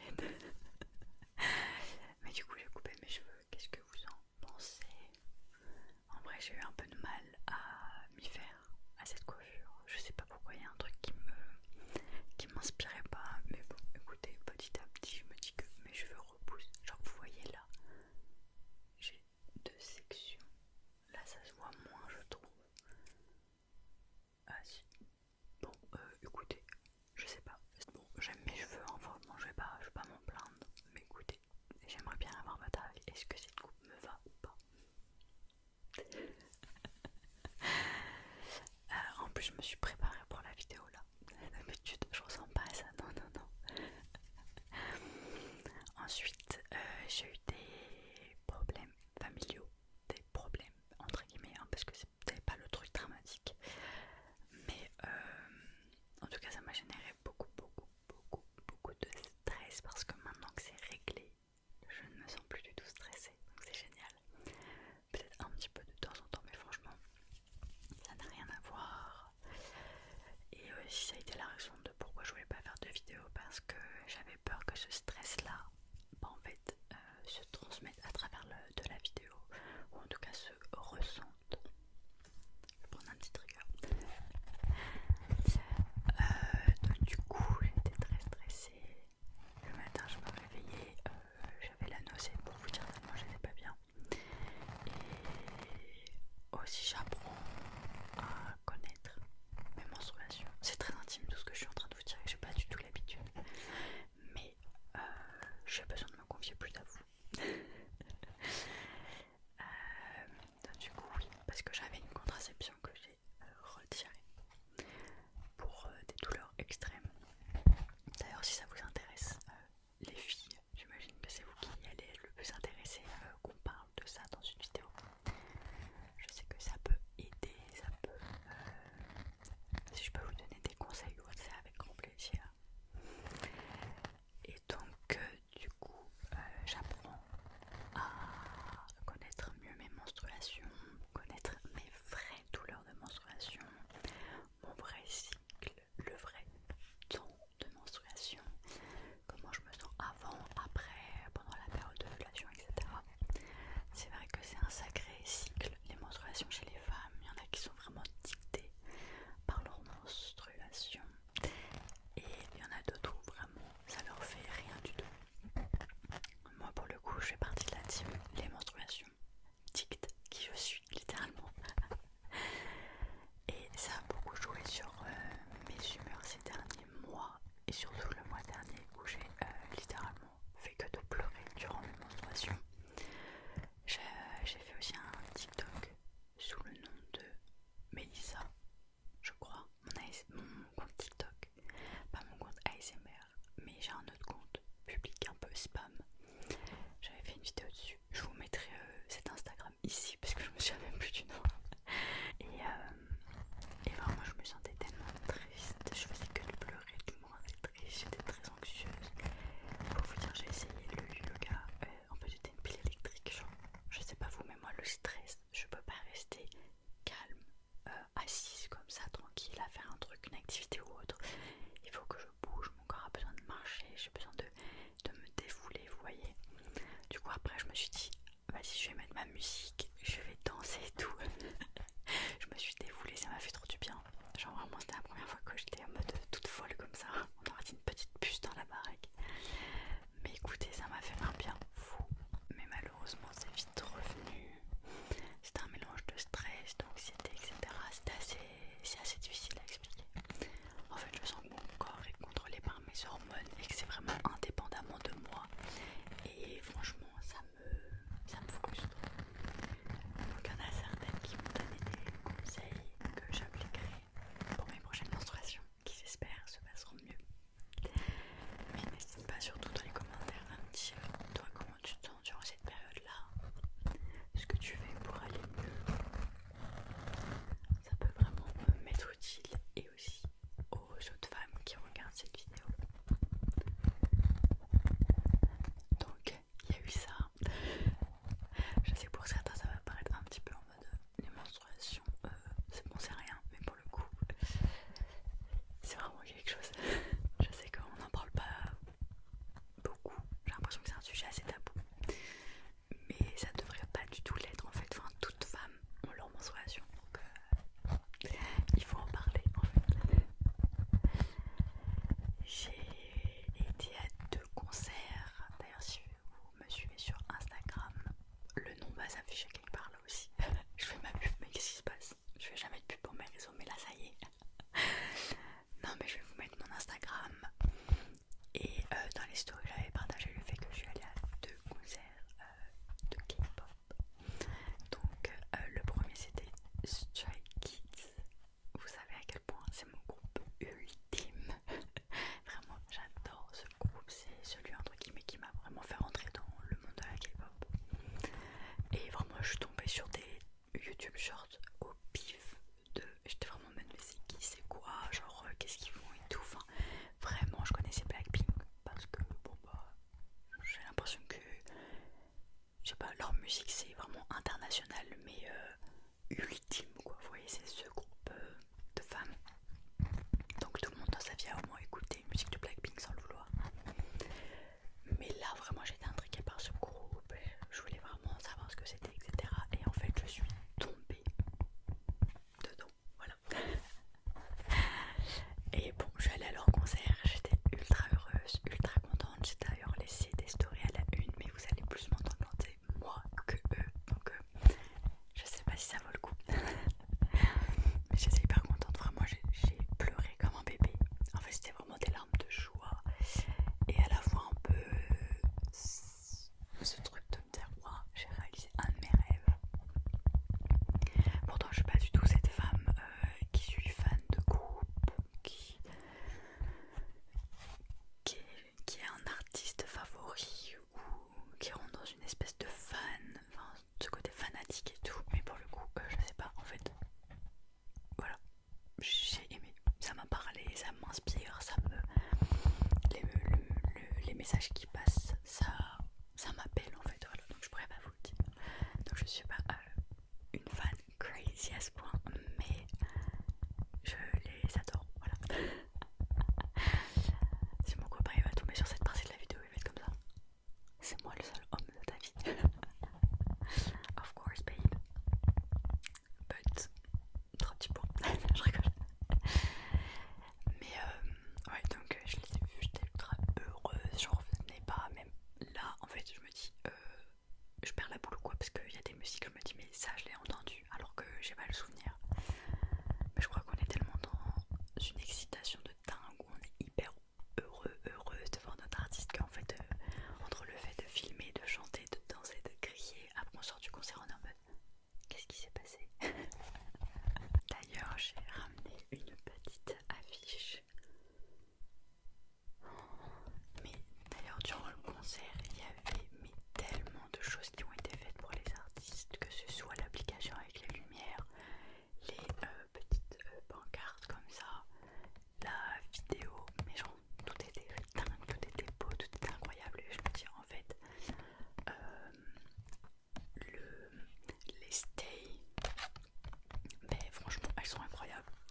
gêne. Mais du coup j'ai coupé mes cheveux, qu'est-ce que vous en pensez? En vrai j'ai eu un peu de mal à m'y faire à cette coiffure. Je sais pas pourquoi, il y a un truc qui m'inspirait pas. Mais bon écoutez, petit à petit je me dis que mes cheveux repoussent. Genre vous voyez là, j'ai deux sections. Là ça se voit moins je trouve. Ah si. Bon écoutez, je sais pas. Bon j'aime mes cheveux, hein, franchement je vais pas m'en plaindre. Mais écoutez, j'aimerais bien avoir votre avis. Est-ce que cette coupe me va ou pas?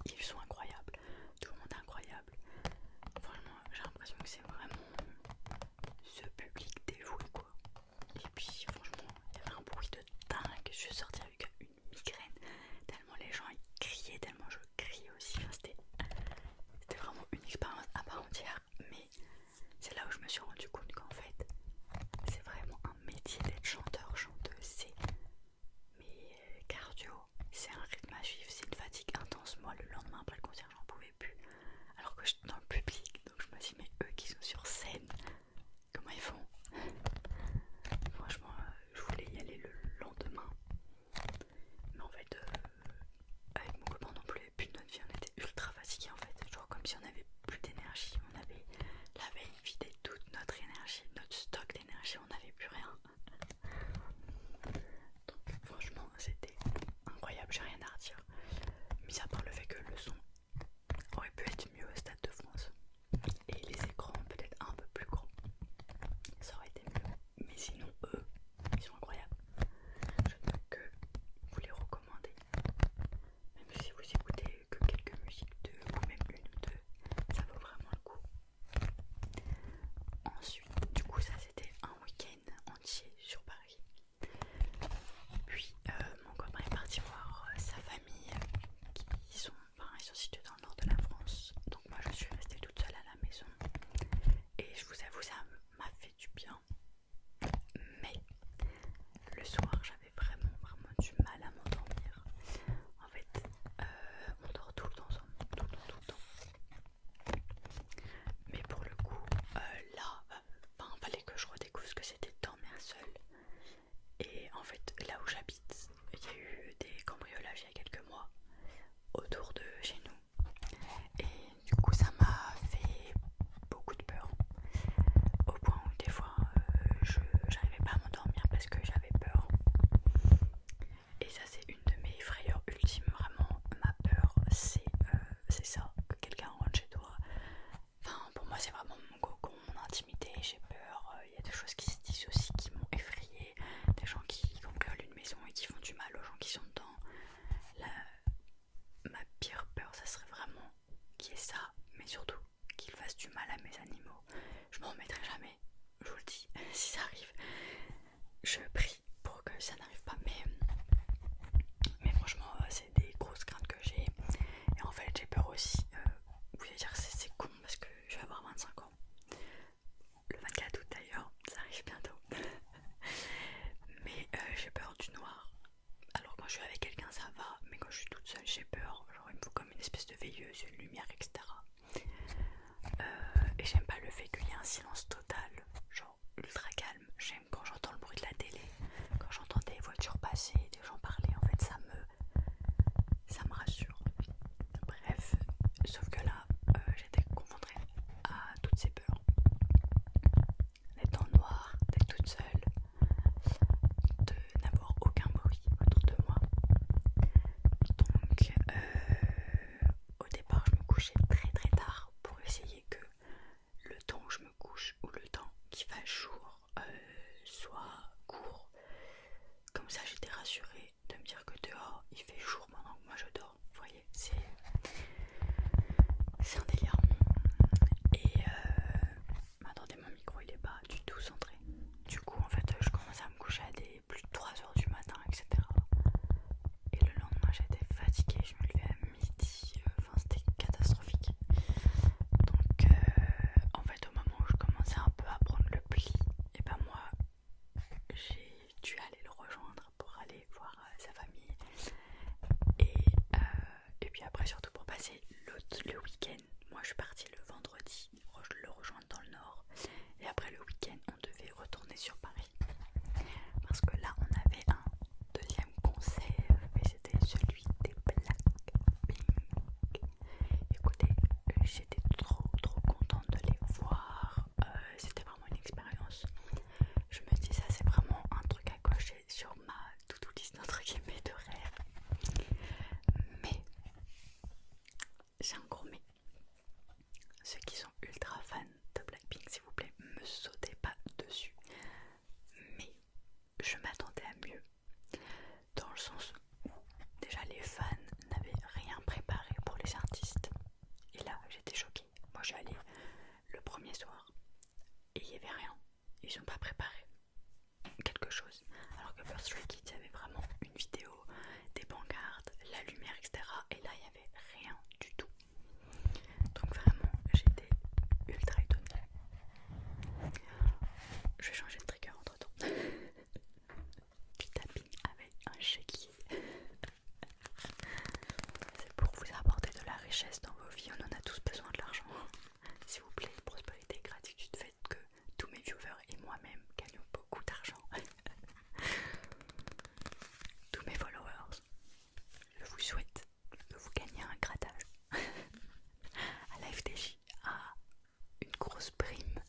ils sont incroyables, tout le monde est incroyable. Franchement, j'ai l'impression que c'est vraiment ce public dévoué quoi. Et puis franchement, il y avait un bruit de dingue, je suis sortie avec une migraine, tellement les gens ils criaient, tellement je criais aussi. Enfin, c'était vraiment une expérience à part entière, mais c'est là où je me suis rendu compte qu'en fait, c'est vraiment un métier d'être chanteur, chanteuse, c'est mais cardio, c'est un rythme à suivre, c'est une fatigue intense. Moi le lendemain après le concert j'en pouvais plus, alors que j'étais dans le public, donc je me suis dit mais eux qui sont sur scène, comment ils font? Franchement je voulais y aller le lendemain, mais en fait avec mon copain non plus, plus de notre vie, on était ultra fatigués en fait, genre comme si on avait plus d'énergie, on avait la veille vidé toute notre énergie, notre stock d'énergie, on n'avait plus rien. Donc franchement c'était incroyable, j'ai rien à redire. Mis à part le fait que le son aurait pu être mieux au Stade de France. Et les écrans peut-être un peu plus grands. Ça aurait été mieux. Mais sinon eux, ils sont incroyables. Je ne peux que vous les recommander. Même si vous écoutez que quelques musiques de, ou même une ou deux, ça vaut vraiment le coup. Ensuite, du coup ça c'était un week-end entier sur Paris. Puis mon copain est parti voir sa famille ils sont situés dans le nord de la France. Donc moi je suis restée toute seule à la maison. Et je vous avoue ça m'a fait du bien. Mais le soir j'avais vraiment du mal à m'endormir. En fait on dort tout le temps ensemble, tout le temps. Mais pour le coup là, fallait que je redécouvre ce que c'était de dormir seule. Et en fait, là où j'habite, il y a eu des cambriolages il y a quelques mois autour de chez nous. Et du coup, ça m'a fait beaucoup de peur. Au point où des fois, j'arrivais pas à m'endormir parce que j'avais peur. Et ça, c'est une de mes frayeurs ultimes. Vraiment, ma peur, c'est ça, que quelqu'un rentre chez toi. Enfin, pour moi, c'est vraiment mon cocon, mon intimité. J'ai peur. Il y a des choses qui se disent aussi qui m'ont effrayée. Des gens qui cambriolent une maison et qui font du mal aux gens qui sont dedans. Ma pire peur, ça serait vraiment qu'il y ait ça, mais surtout qu'il fasse du mal à mes animaux. Je m'en remettrai jamais, je vous le dis. Si ça arrive, je prie pour que ça n'arrive pas. Mais franchement, c'est des grosses craintes que j'ai. Et en fait, j'ai peur aussi. Vous allez dire, c'est con parce que je vais avoir 25 ans. Le 24 août d'ailleurs, ça arrive bientôt. Mais j'ai peur du noir. Alors quand je suis avec quelqu'un ça va, mais quand je suis toute seule j'ai peur. Genre il me faut comme une espèce de veilleuse, une lumière, etc. Et j'aime pas le fait qu'il y ait un silence total, genre ultra calme. J'aime quand j'entends le bruit de la télé, quand j'entends des voitures passer, des gens parler. En fait ça me rassure. Bref, sauf que là j'étais confrontée à toutes ces peurs. D'être dans le noir, d'être toute seule, de n'avoir aucun bruit autour de moi. Donc au départ je me couchais très tard pour essayer que le temps où je me couche ou le temps qu'il fasse jour soit court. Comme ça j'étais rassurée de me dire que dehors il fait jour pendant que moi je dors. Vous voyez, c'est un délire. Et attendez, mon micro il est pas du tout centré. Du coup en fait je commençais à me coucher à des plus de 3h du matin, etc. Et le lendemain j'étais fatiguée, je me levais à midi, enfin c'était catastrophique. Donc en fait au moment où je commençais un peu à prendre le pli, et ben moi j'ai dû aller le rejoindre pour aller voir sa famille. Et puis après surtout pour passer le week-end. Moi je suis partie le vendredi le rejoindre dans le nord. Et après le week-end on devait retourner sur Paris. Parce que là on avait un deuxième concert et c'était celui des Blackpink. Écoutez, j'étais trop contente de les voir. C'était vraiment une expérience. Je me dis ça c'est vraiment un truc à cocher sur ma to-do list entre guillemets de rêve. Mais j'ai un gros mais. Ceux qui sont ultra fans de Blackpink, s'il vous plaît, me sautez pas dessus. richesse dans vos vies, on en a tous besoin de l'argent. S'il vous plaît, prospérité, gratitude, faites que tous mes viewers et moi-même gagnons beaucoup d'argent. Tous mes followers, je vous souhaite de vous gagner un grattage à la FDJ, à une grosse prime,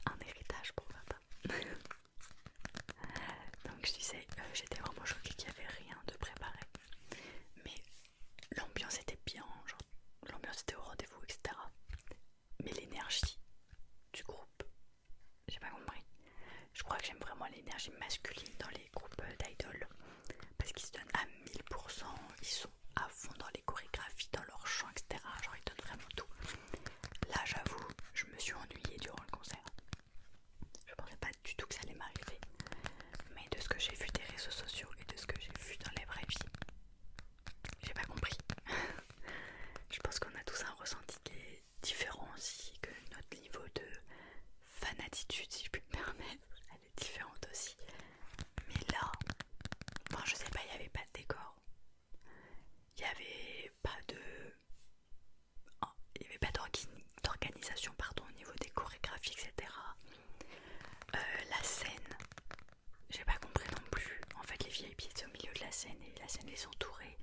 un héritage pour papa. Donc je disais, j'étais vraiment choquée qu'il n'y avait rien de préparé. Mais l'ambiance était bien, genre l'ambiance était au rendez-vous, etc. Mais l'énergie du groupe, j'ai pas compris. Je crois que j'aime vraiment l'énergie masculine dans les groupes d'idoles parce qu'ils se donnent à 1000%, ils sont à fond dans les chorégraphies, dans leur chant, etc. Genre ils donnent vraiment tout. Là j'avoue, je me suis ennuyée durant le concert. Je pensais pas du tout que ça allait m'arriver. Mais de ce que j'ai vu des réseaux sociaux et de ce que j'ai vu dans les vraies vies, j'ai pas compris. Je pense qu'on a tous un ressenti qui est différent aussi, que notre niveau de fanatitude, si je puis me permettre, elle est différente aussi. Mais là, enfin je sais pas, il n'y avait pas de décor. Il n'y avait pas de... oh, il n'y avait pas d'organisation pardon, au niveau des chorégraphies, etc. La scène, j'ai pas compris non plus. En fait, les VIP étaient au milieu de la scène et la scène les entourait.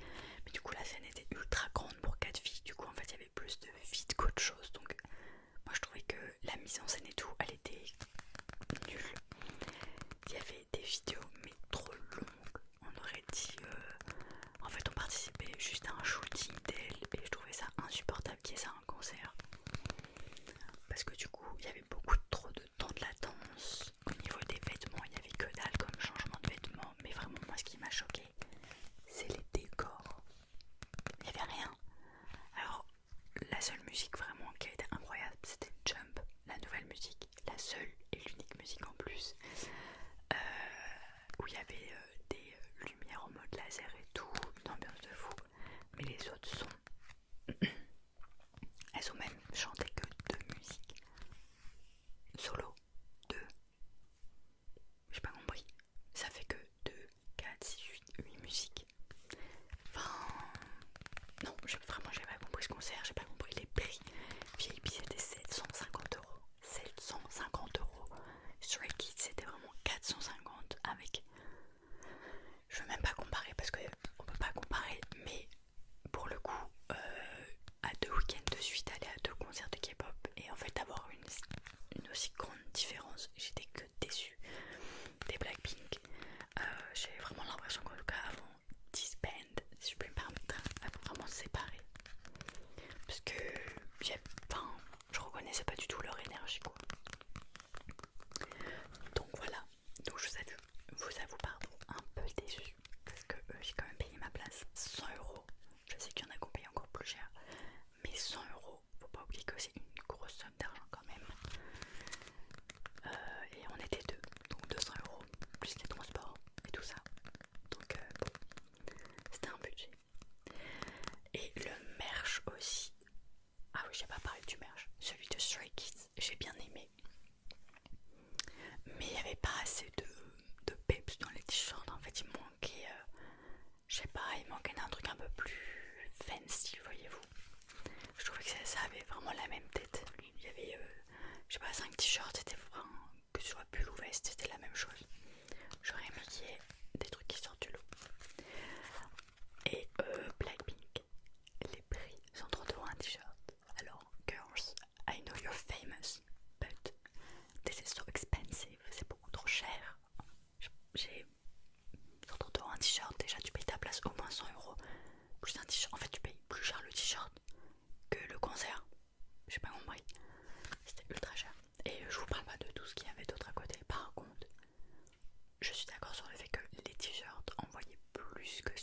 Mais du coup, la scène était ultra grande pour 4 filles. Du coup, en fait, il y avait plus de vide qu'autre chose. Donc, moi, je trouvais que la mise en scène et tout, elle était nulle. Il y avait des vidéos, mais trop longues. On aurait dit... en fait, on participait juste à un shooting d'elle. Et je trouvais ça insupportable qu'il y ait ça en concert. Parce que du coup, il y avait beaucoup trop de temps de latence. Au niveau des vêtements, il n'y avait que dalle comme changement de vêtements. Mais vraiment, moi, ce qui m'a choqué, c'est les décors. Il n'y avait rien. Alors, la seule musique vraiment qui a été incroyable, c'était Jump, la nouvelle musique. La seule et l'unique musique en plus. Où il y avait des lumières en mode laser et tout, une ambiance de fou. Mais les autres sons, elles ont même chanté que 2 musiques. Solo, 2. J'ai pas compris. Ça fait que 2, 4, 6, 8 musiques. Enfin... non, vraiment j'ai pas compris ce concert, j'ai pas compris les prix. VIP c'était 750€. 750€. Stray Kids c'était vraiment 450 avec... je veux même pas comparer parce que on peut pas comparer, mais pour le coup, à 2 week-ends de suite, aller à 2 concerts de K-pop et en fait avoir une aussi grande différence, j'étais que déçue des Blackpink. J'ai vraiment l'impression qu'en tout cas avant disband, si je puis me permettre, elles vont vraiment se séparer parce que enfin, je reconnaissais pas du tout leur énergie quoi. Donc voilà, donc je vous avoue pardon, un peu déçue parce que j'ai quand même payé ma place 100€. Je sais qu'il y en a qui ont payé encore plus cher, mais 100€, faut pas oublier que c'est une grosse somme d'argent quand même. Et on était deux, donc 200€ plus les transports et tout ça. Donc bon, c'était un budget. Et le merch aussi. Ah oui, j'ai pas parlé du merch. Celui de Stray Kids, j'ai bien aimé. Mais il n'y avait pas assez de peps dans les t-shirts. En fait, il manquait, je sais pas, il manquait d'un truc un peu plus fancy, voyez-vous. Je trouvais que ça avait vraiment la même tête. Il y avait, je sais pas, 5 t-shirts, c'était vraiment, que ce soit pull ou veste, c'était la même chose. J'aurais aimé qu'il y ait des trucs qui sortent du lot. Et Blackpink, les prix sont 30€ un t-shirt. Alors, girls, I know you're famous, but this is so expensive. C'est beaucoup trop cher. J'ai 130€ un t-shirt, déjà tu payes ta place au moins 100€. Plus un t-shirt, en fait tu payes plus cher le t-shirt que le concert. J'ai pas compris. C'était ultra cher. Et je vous parle pas de tout ce qu'il y avait d'autre à côté. Par contre, je suis d'accord sur le fait que les t-shirts en voyaient plus que